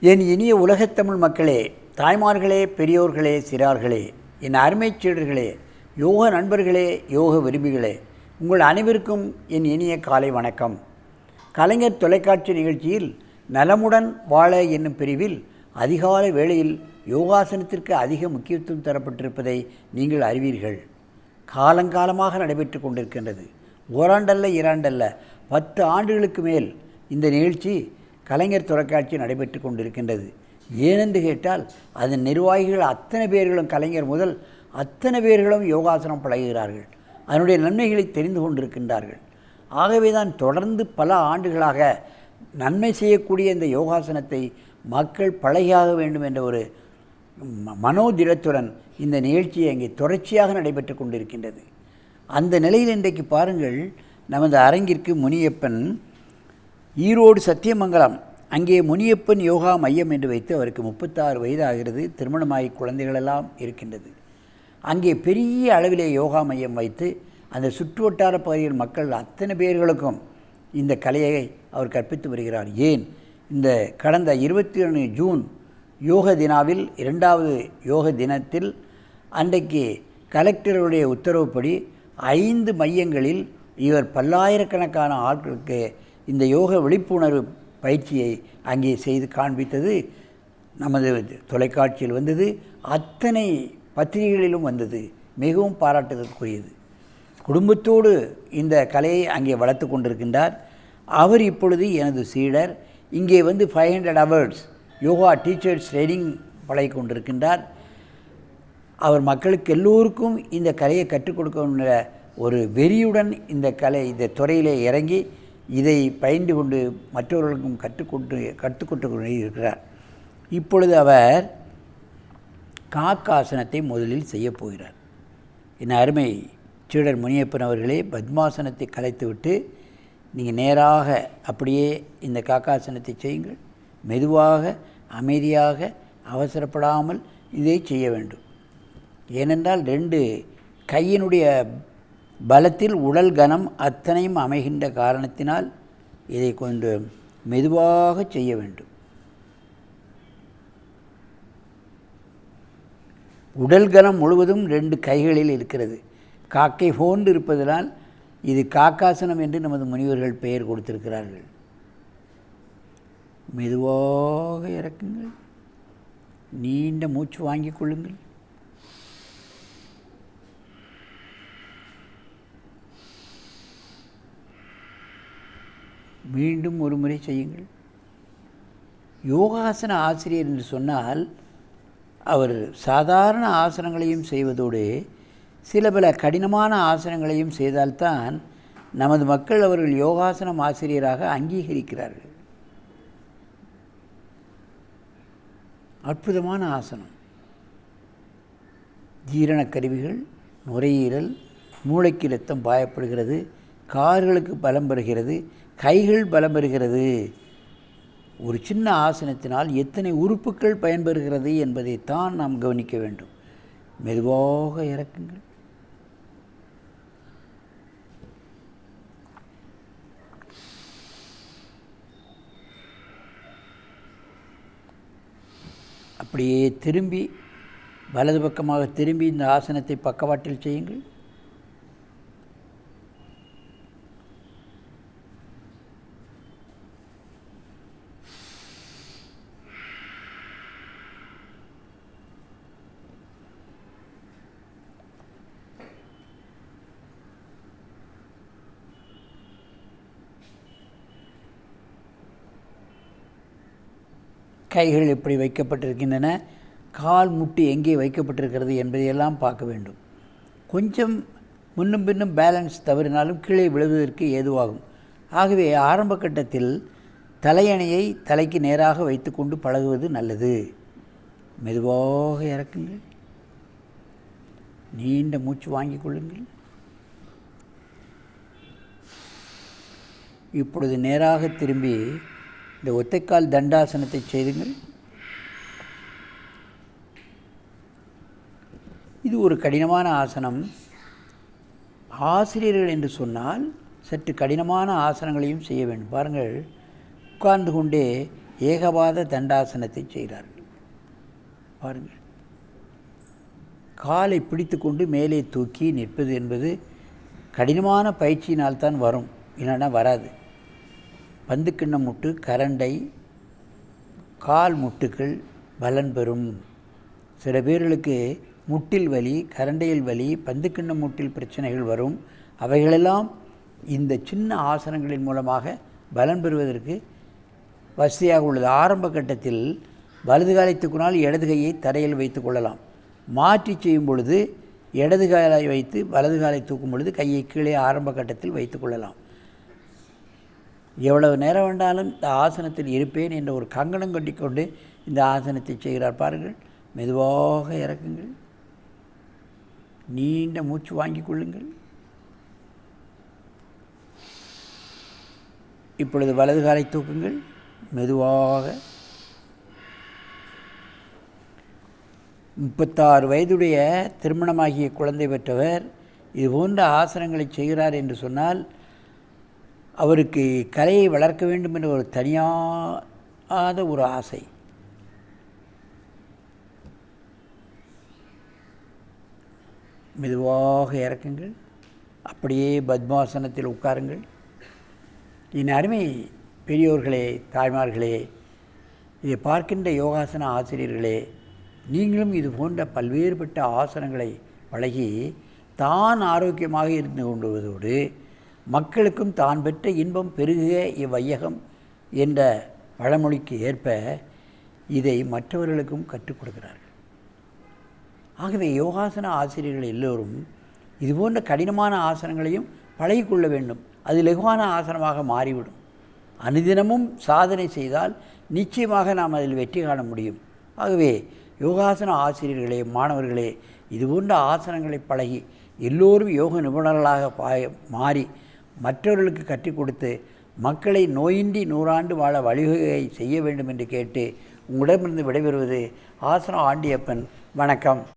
என் இனிய உலகத்தமிழ் மக்களே, தாய்மார்களே, பெரியோர்களே, சிறார்களே, என் அருமைச் சீடர்களே, யோக நண்பர்களே, யோக விரும்பிகளே, உங்கள் அனைவருக்கும் என் இனிய காலை வணக்கம். கலைஞர் தொலைக்காட்சி நிகழ்ச்சியில் நலமுடன் வாழ என்னும் பிரிவில் அதிகாலை வேளையில் யோகாசனத்திற்கு அதிக முக்கியத்துவம் தரப்பட்டிருப்பதை நீங்கள் அறிவீர்கள். காலங்காலமாக நடைபெற்று கொண்டிருக்கின்றது. ஓராண்டல்ல, இரண்டல்ல, 10 ஆண்டுகளுக்கு மேல் இந்த நிகழ்ச்சி கலைஞர் தொலைக்காட்சி நடைபெற்று கொண்டிருக்கின்றது. ஏனென்று கேட்டால் அதன் நிர்வாகிகள் அத்தனை பேர்களும், கலைஞர் முதல் அத்தனை பேர்களும் யோகாசனம் பழகுகிறார்கள். அதனுடைய நன்மைகளை தெரிந்து கொண்டிருக்கின்றார்கள். ஆகவே தான் தொடர்ந்து பல ஆண்டுகளாக நன்மை செய்யக்கூடிய இந்த யோகாசனத்தை மக்கள் பழகியாக வேண்டும் என்ற ஒரு மனோதிடத்துடன் இந்த நிகழ்ச்சியை அங்கே தொடர்ச்சியாக நடைபெற்று கொண்டிருக்கின்றது. அந்த நிலையில் இன்றைக்கு பாருங்கள், நமது அரங்கிற்கு முனியப்பன் ஈரோடு சத்தியமங்கலம் அங்கே முனியப்பன் யோகா மையம் என்று வைத்து அவருக்கு 36 வயது ஆகிறது. திருமணமாகி குழந்தைகளெல்லாம் இருக்கின்றது. அங்கே பெரிய அளவிலே யோகா மையம் வைத்து அந்த சுற்று வட்டார பகுதியில் மக்கள் அத்தனை பேர்களுக்கும் இந்த கலையை அவர் கற்பித்து வருகிறார். ஏன், இந்த கடந்த 21 ஜூன் யோக தினாவில் 2வது யோக தினத்தில் அன்றைக்கு கலெக்டருடைய உத்தரவுப்படி 5 மையங்களில் இவர் பல்லாயிரக்கணக்கான ஆட்களுக்கு இந்த யோக விழிப்புணர்வு பயிற்சியை அங்கே செய்து காண்பித்தது நமது தொலைக்காட்சியில் வந்தது. அத்தனை பத்திரிகைகளிலும் வந்தது. மிகவும் பாராட்டுதற்குரியது. குடும்பத்தோடு இந்த கலையை அங்கே வளர்த்து கொண்டிருக்கின்றார். அவர் இப்பொழுது எனது சீடர். இங்கே வந்து 500 ஹவர்ஸ் யோகா டீச்சர்ஸ் ட்ரைனிங் பழகி கொண்டிருக்கின்றார். அவர் மக்களுக்கு எல்லோருக்கும் இந்த கலையை கற்றுக் கொடுக்கின்ற ஒரு வெறியுடன் இந்த துறையிலே இறங்கி இதை பயின்று கொண்டு மற்றவர்களுக்கும் கற்றுக்கொண்டு இருக்கிறார். இப்பொழுது அவர் காக்காசனத்தை முதலில் செய்ய போகிறார். என் அருமை சீடர் முனியப்பன் அவர்களே, பத்மாசனத்தை கலைத்துவிட்டு நீங்கள் நேராக அப்படியே இந்த காக்காசனத்தை செய்யுங்கள். மெதுவாக, அமைதியாக, அவசரப்படாமல் இதை செய்ய வேண்டும். ஏனென்றால் 2 கையினுடைய பலத்தில் உடல் கனம் அத்தனையும் அமைகின்ற காரணத்தினால் இதை கொண்டு மெதுவாக செய்ய வேண்டும். உடல் கனம் முழுவதும் 2 கைகளில் இருக்கிறது. காக்கை போன்று இருப்பதனால் இது காக்காசனம் என்று நமது முனிவர்கள் பெயர் கொடுத்திருக்கிறார்கள். மெதுவாக இறக்குங்கள். நீண்ட மூச்சு வாங்கிக் கொள்ளுங்கள். மீண்டும் ஒரு முறை செய்யுங்கள். யோகாசன ஆசிரியர் என்று சொன்னால் அவர் சாதாரண ஆசனங்களையும் செய்வதோடு சில பல கடினமான ஆசனங்களையும் செய்தால்தான் நமது மக்கள் அவர்கள் யோகாசனம் ஆசிரியராக அங்கீகரிக்கிறார்கள். அற்புதமான ஆசனம். ஜீரண கருவிகள், நுரையீரல், மூளைக்கு இரத்தம் பாயப்படுகிறது, கால்களுக்கு பலம் பெறுகிறது, கைகள் பலம் பெறுகிறது. ஒரு சின்ன ஆசனத்தினால் எத்தனை உறுப்புகள் பயன்பெறுகிறது என்பதைத்தான் நாம் கவனிக்க வேண்டும். மெதுவாக இறக்குங்கள். அப்படியே திரும்பி வலது பக்கமாக திரும்பி இந்த ஆசனத்தை பக்கவாட்டில் செய்யுங்கள். கைகள் எப்படி வைக்கப்பட்டிருக்கின்றன, கால் முட்டி எங்கே வைக்கப்பட்டிருக்கிறது என்பதையெல்லாம் பார்க்க வேண்டும். கொஞ்சம் முன்னும் பின்னும் பேலன்ஸ் தவறினாலும் கீழே விழுவதற்கு ஏதுவாகும். ஆகவே ஆரம்ப கட்டத்தில் தலையணையை தலைக்கு நேராக வைத்து கொண்டு பழகுவது நல்லது. மெதுவாக இறக்குங்கள். நீண்ட மூச்சு வாங்கிக் கொள்ளுங்கள். இப்பொழுது நேராக திரும்பி இந்த ஒத்தைக்கால் தண்டாசனத்தை செய்துங்கள். இது ஒரு கடினமான ஆசனம். ஆசிரியர்கள் என்று சொன்னால் சற்று கடினமான ஆசனங்களையும் செய்ய வேண்டும். பாருங்கள், உட்கார்ந்து கொண்டே ஏகபாத தண்டாசனத்தை செய்கிறார்கள். பாருங்கள், காலை பிடித்து கொண்டு மேலே தூக்கி நிற்பது என்பது கடினமான பயிற்சியினால் தான் வரும், இல்லைன்னா வராது. பந்துக்கிண்ண முட்டு, கரண்டை, கால் முட்டுக்கள் பலன் பெறும். சில பேர்களுக்கு முட்டில் வலி, கரண்டையில் வலி, பந்துக்கிண்ண முட்டில் பிரச்சனைகள் வரும். அவைகளெல்லாம் இந்த சின்ன ஆசனங்களின் மூலமாக பலன் பெறுவதற்கு வசதியாக உள்ளது. ஆரம்ப கட்டத்தில் வலது காலை தூக்கினால் இடது கையை தரையில் வைத்து கொள்ளலாம். மாற்றி செய்யும் பொழுது இடது காலை வைத்து வலது காலை தூக்கும் பொழுது கையை கீழே ஆரம்ப கட்டத்தில் வைத்து கொள்ளலாம். எவ்வளவு நேரம் வேண்டாலும் இந்த ஆசனத்தில் இருப்பேன் என்ற ஒரு கங்கணம் கட்டிக்கொண்டு இந்த ஆசனத்தை செய்கிறார். பாருங்கள், மெதுவாக இறக்குங்கள், நீண்ட மூச்சு வாங்கிக் கொள்ளுங்கள். இப்பொழுது வலது காலை தூக்குங்கள், மெதுவாக. 36 வயதுடைய திருமணமாகிய குழந்தை பெற்றவர் இது போன்ற ஆசனங்களை செய்கிறார் என்று சொன்னால் அவருக்கு கலையை வளர்க்க வேண்டும் என்ற ஒரு தனியாத ஒரு ஆசை. மெதுவாக இறக்குங்கள், அப்படியே பத்மாசனத்தில் உட்காருங்கள். என் அருமை பெரியோர்களே, தாய்மார்களே, இதை பார்க்கின்ற யோகாசன ஆசிரியர்களே, நீங்களும் இது போன்ற பல்வேறுபட்ட ஆசனங்களை பழகி தான் ஆரோக்கியமாக இருந்து கொண்டுவதோடு மக்களுக்கும் தான் பெற்ற இன்பம் பெருகுக இவ்வையகம் என்ற பழமொழிக்கு ஏற்ப இதை மற்றவர்களுக்கும் கற்றுக் கொடுக்கிறார்கள். ஆகவே யோகாசன ஆசிரியர்கள் எல்லோரும் இதுபோன்ற கடினமான ஆசனங்களையும் பழகிக்கொள்ள வேண்டும். அது லகுவான ஆசனமாக மாறிவிடும். அனுதினமும் சாதனை செய்தால் நிச்சயமாக நாம் அதில் வெற்றி காண முடியும். ஆகவே யோகாசன ஆசிரியர்களே, மாணவர்களே, இதுபோன்ற ஆசனங்களை பழகி எல்லோரும் யோக நிபுணர்களாக மாறி மற்றவர்களுக்கு கற்றுக் கொடுத்து மக்களை நோயின்றி 100 ஆண்டு வாழ வழிவகை செய்ய வேண்டும் என்று கேட்டு உங்களிடமிருந்து விடைபெறுவது ஆசனம் ஆண்டியப்பன். வணக்கம்.